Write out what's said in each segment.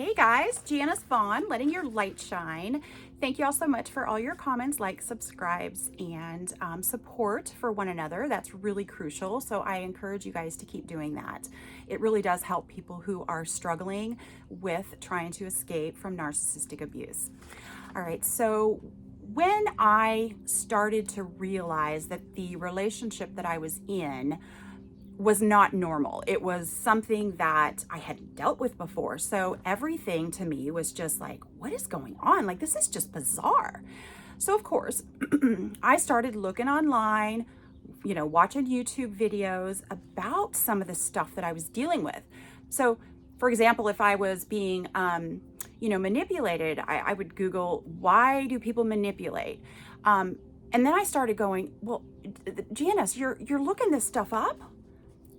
Hey guys, Janice Vaughn, letting your light shine. Thank you all so much for all your comments, likes, subscribes, and support for one another. That's really crucial. So I encourage you guys to keep doing that. It really does help people who are struggling with trying to escape from narcissistic abuse. All right, so when I started to realize that the relationship that I was in was not normal. It was something that I hadn't dealt with before. So everything to me was just like, what is going on? Like, this is just bizarre. So of course, I started looking online, watching YouTube videos about some of the stuff that I was dealing with. So for example, if I was being, manipulated, I would Google, why do people manipulate? And then I started going, well, Janice, you're looking this stuff up?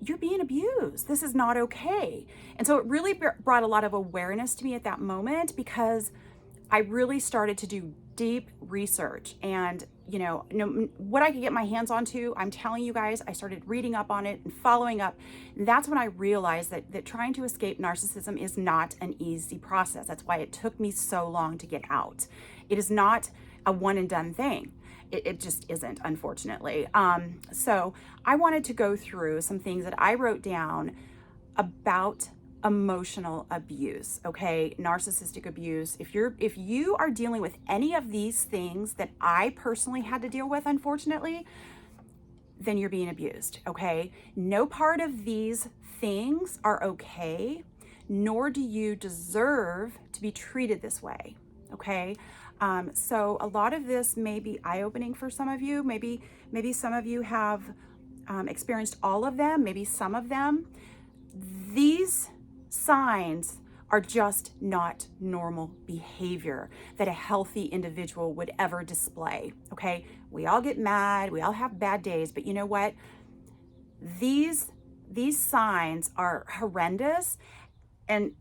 You're being abused. This is not okay. And so it really brought a lot of awareness to me at that moment, because I really started to do deep research and, what I could get my hands onto, I'm telling you guys, I started reading up on it and following up. And that's when I realized that trying to escape narcissism is not an easy process. That's why it took me so long to get out. It is not a one and done thing. It just isn't, unfortunately. So I wanted to go through some things that I wrote down about emotional abuse, okay? Narcissistic abuse. If you are dealing with any of these things that I personally had to deal with, unfortunately, then you're being abused, okay? No part of these things are okay, nor do you deserve to be treated this way, okay? So a lot of this may be eye-opening for some of you. Maybe some of you have experienced all of them, maybe some of them. These signs are just not normal behavior that a healthy individual would ever display, okay? We all get mad, we all have bad days, but you know what? These signs are horrendous, and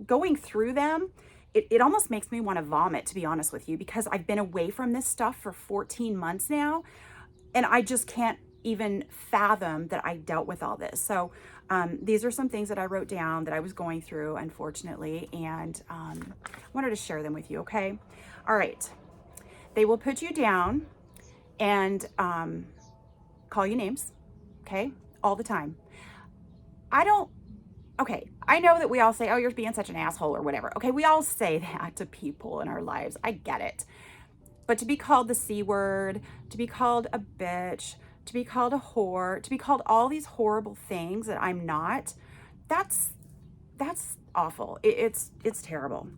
going through them, it almost makes me want to vomit, to be honest with you, because I've been away from this stuff for 14 months now, and I just can't even fathom that I dealt with all this. So these are some things that I wrote down that I was going through, unfortunately, and wanted to share them with you, okay? All right. They will put you down and call you names, okay? All the time. Okay, I know that we all say, oh, you're being such an asshole or whatever. Okay, we all say that to people in our lives. I get it. But to be called the C word, to be called a bitch, to be called a whore, to be called all these horrible things that I'm not, that's awful. It's terrible.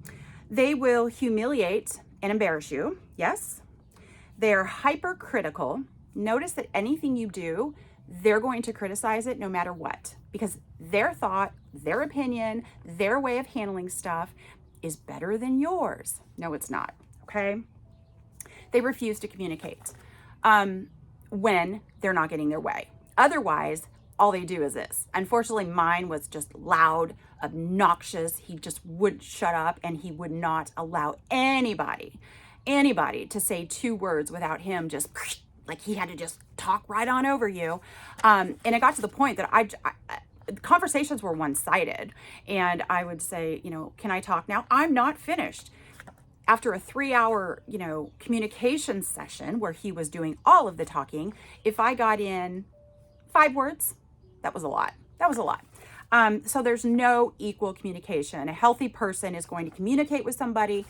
They will humiliate and embarrass you. Yes. They're hypercritical. Notice that anything you do, they're going to criticize it no matter what, because their thought, their opinion, their way of handling stuff is better than yours. No, it's not, okay? They refuse to communicate when they're not getting their way. Otherwise, all they do is this. Unfortunately, mine was just loud, obnoxious. He just wouldn't shut up, and he would not allow anybody to say two words without him just like he had to just talk right on over you. And it got to the point that conversations were one-sided, and I would say, can I talk now? I'm not finished. After a 3-hour, communication session where he was doing all of the talking, if I got in 5 words, that was a lot. So there's no equal communication. A healthy person is going to communicate with somebody.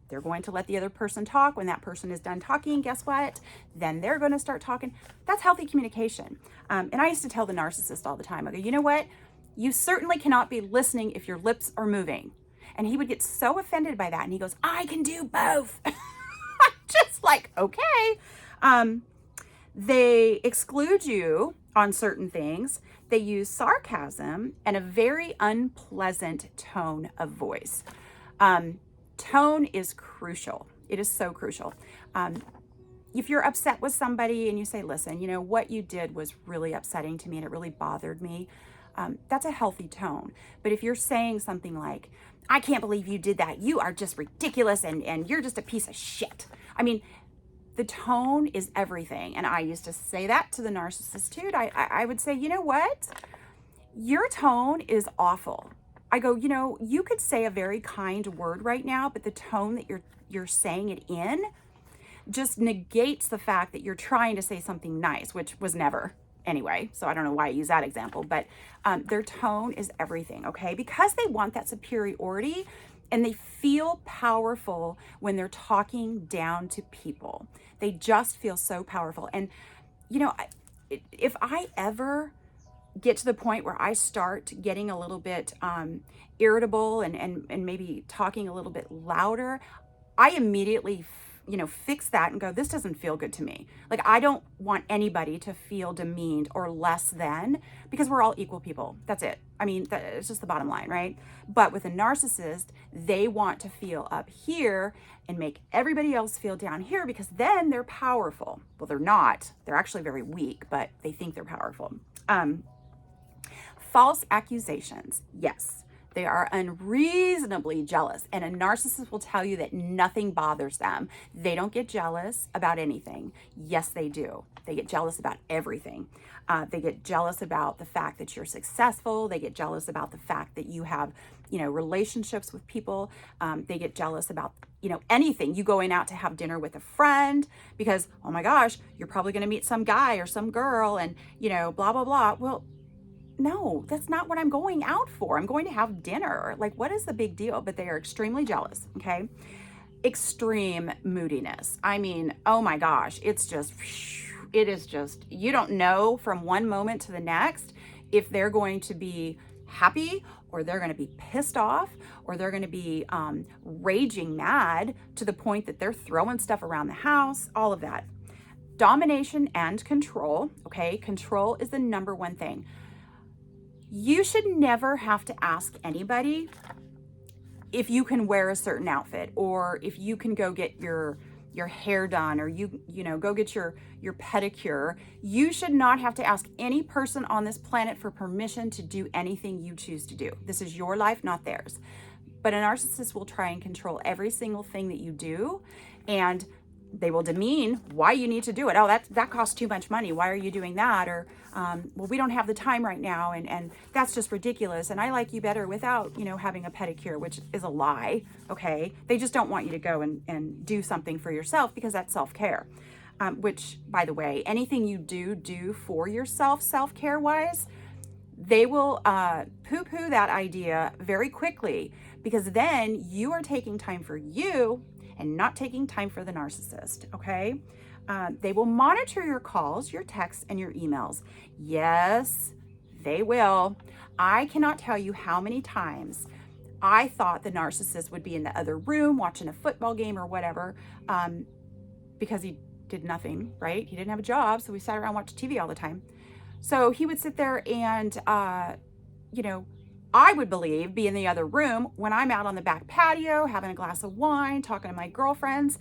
They're going to let the other person talk. When that person is done talking, guess what? Then they're going to start talking. That's healthy communication. And I used to tell the narcissist all the time, I go, you know what? You certainly cannot be listening if your lips are moving. And he would get so offended by that. And he goes, I can do both. Just like, okay. They exclude you on certain things. They use sarcasm and a very unpleasant tone of voice. Tone is crucial. It is so crucial. If you're upset with somebody and you say, listen, what you did was really upsetting to me and it really bothered me, that's a healthy tone. But if you're saying something like, I can't believe you did that. You are just ridiculous and you're just a piece of shit. I mean, the tone is everything. And I used to say that to the narcissist too. I would say, you know what? Your tone is awful. I go, you know, you could say a very kind word right now, but the tone that you're saying it in just negates the fact that you're trying to say something nice, which was never anyway. So I don't know why I use that example, but their tone is everything, okay? Because they want that superiority and they feel powerful when they're talking down to people. They just feel so powerful. And, you know, if I ever get to the point where I start getting a little bit irritable and maybe talking a little bit louder, I immediately, fix that and go, this doesn't feel good to me. Like, I don't want anybody to feel demeaned or less than, because we're all equal people. That's it. I mean, it's just the bottom line, right? But with a narcissist, they want to feel up here and make everybody else feel down here, because then they're powerful. Well, they're not. They're actually very weak, but they think they're powerful. False accusations. Yes. They are unreasonably jealous, and a narcissist will tell you that nothing bothers them. They don't get jealous about anything. Yes, they do. They get jealous about everything. They get jealous about the fact that you're successful. They get jealous about the fact that you have, relationships with people. They get jealous about, anything. You going out to have dinner with a friend because, oh my gosh, you're probably going to meet some guy or some girl and, blah, blah, blah. Well, no, that's not what I'm going out for. I'm going to have dinner. Like, what is the big deal? But they are extremely jealous, okay? Extreme moodiness. I mean, oh my gosh, it is just, you don't know from one moment to the next if they're going to be happy or they're going to be pissed off or they're going to be raging mad to the point that they're throwing stuff around the house, all of that. Domination and control, okay? Control is the number one thing. You should never have to ask anybody if you can wear a certain outfit or if you can go get your hair done or you go get your pedicure. You should not have to ask any person on this planet for permission to do anything you choose to do. This is your life, not theirs. But a narcissist will try and control every single thing that you do, and they will demean why you need to do it. Oh, that costs too much money. Why are you doing that? Or, well, we don't have the time right now. And that's just ridiculous. And I like you better without, having a pedicure, which is a lie. Okay. They just don't want you to go and do something for yourself because that's self-care. Which, by the way, anything you do for yourself, self-care wise, they will poo-poo that idea very quickly, because then you are taking time for you and not taking time for the narcissist, okay? They will monitor your calls, your texts, and your emails. Yes, they will. I cannot tell you how many times I thought the narcissist would be in the other room watching a football game or whatever, because he did nothing, right? He didn't have a job, so we sat around watching TV all the time. So he would sit there and, I would believe be in the other room when I'm out on the back patio, having a glass of wine, talking to my girlfriends.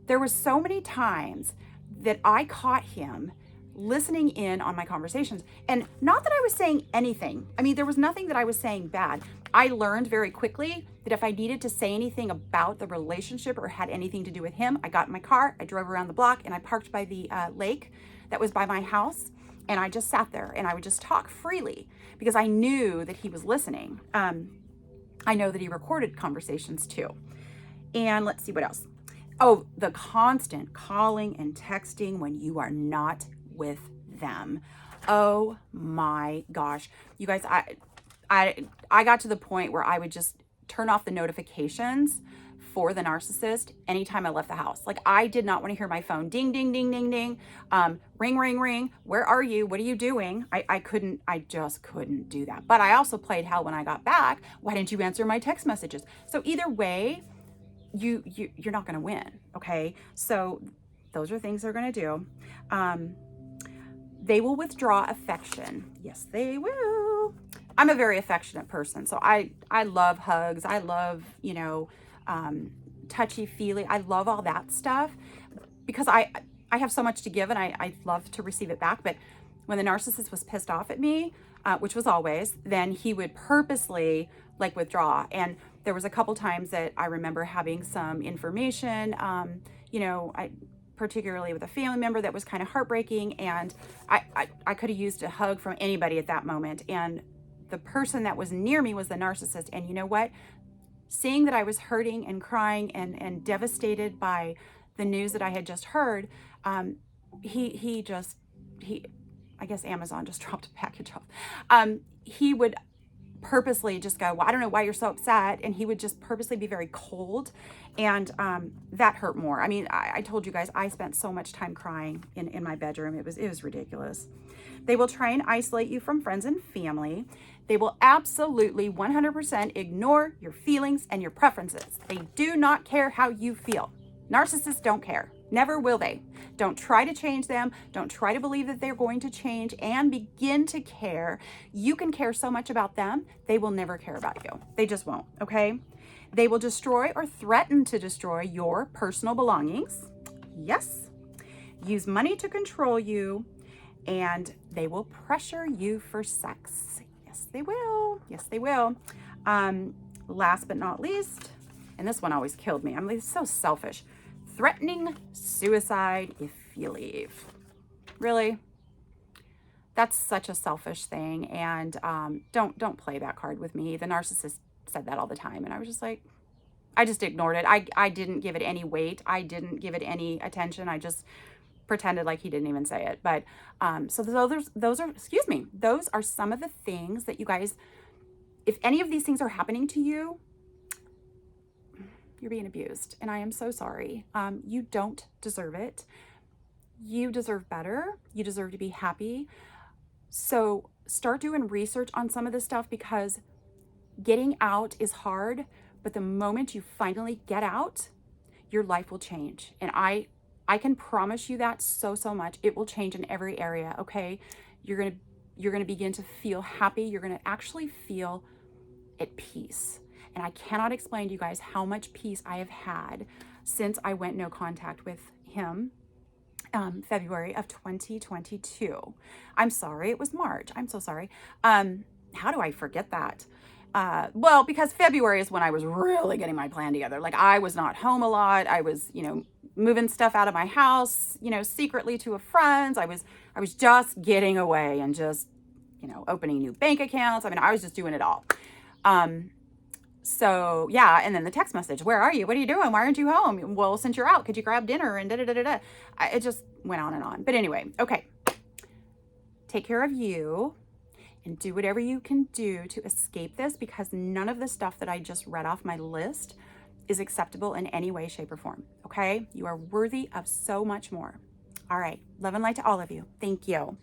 There was so many times that I caught him listening in on my conversations. And not that I was saying anything. I mean, there was nothing that I was saying bad. I learned very quickly that if I needed to say anything about the relationship or had anything to do with him, I got in my car, I drove around the block, and I parked by the lake that was by my house. And I just sat there and I would just talk freely because I knew that he was listening. I know that he recorded conversations too. And let's see what else. Oh, the constant calling and texting when you are not with them. Oh my gosh. You guys, I got to the point where I would just turn off the notifications for the narcissist anytime I left the house. Like, I did not want to hear my phone ding, ding, ding, ding, ding, ring, ring, ring. Where are you? What are you doing? I just couldn't do that. But I also played hell when I got back. Why didn't you answer my text messages? So either way, you're not going to win. Okay. So those are things they're going to do. They will withdraw affection. Yes, they will. I'm a very affectionate person. So I love hugs. I love, touchy-feely. I love all that stuff because I have so much to give and I love to receive it back. But when the narcissist was pissed off at me, which was always, then he would purposely withdraw. And there was a couple times that I remember having some information, particularly with a family member that was kind of heartbreaking. And I could have used a hug from anybody at that moment. And the person that was near me was the narcissist. And you know what? Seeing that I was hurting and crying and devastated by the news that I had just heard, he I guess Amazon just dropped a package off. He would purposely just go, well, I don't know why you're so upset. And he would just purposely be very cold. And that hurt more. I mean, I told you guys, I spent so much time crying in my bedroom. It was ridiculous. They will try and isolate you from friends and family. They will absolutely 100% ignore your feelings and your preferences. They do not care how you feel. Narcissists don't care. Never will they. Don't try to change them. Don't try to believe that they're going to change and begin to care. You can care so much about them, they will never care about you. They just won't, okay? They will destroy or threaten to destroy your personal belongings. Yes. Use money to control you, and they will pressure you for sex. Yes, they will. Yes, they will. Last but not least, and this one always killed me. I'm so selfish. Threatening suicide if you leave. Really? That's such a selfish thing. And don't play that card with me. The narcissist said that all the time. And I was just like, I just ignored it. I didn't give it any weight. I didn't give it any attention. I just pretended like he didn't even say it. But so those are some of the things that you guys, if any of these things are happening to you, you're being abused, and I am so sorry. You don't deserve it. You deserve better. You deserve to be happy. So start doing research on some of this stuff, because getting out is hard, but the moment you finally get out, your life will change. And I can promise you that so much. It will change in every area, okay? You're gonna begin to feel happy. You're gonna actually feel at peace. And I cannot explain to you guys how much peace I have had since I went no contact with him, February of 2022. I'm sorry, it was March. I'm so sorry. How do I forget that? Well, because February is when I was really getting my plan together. Like, I was not home a lot. I was, moving stuff out of my house, secretly to a friend's. I was just getting away and just, opening new bank accounts. I mean, I was just doing it all. So yeah, and then the text message, where are you? What are you doing? Why aren't you home? Well, since you're out, could you grab dinner? And da-da-da-da-da. It just went on and on. But anyway, okay. Take care of you and do whatever you can do to escape this, because none of the stuff that I just read off my list is acceptable in any way, shape, or form. Okay? You are worthy of so much more. All right. Love and light to all of you. Thank you.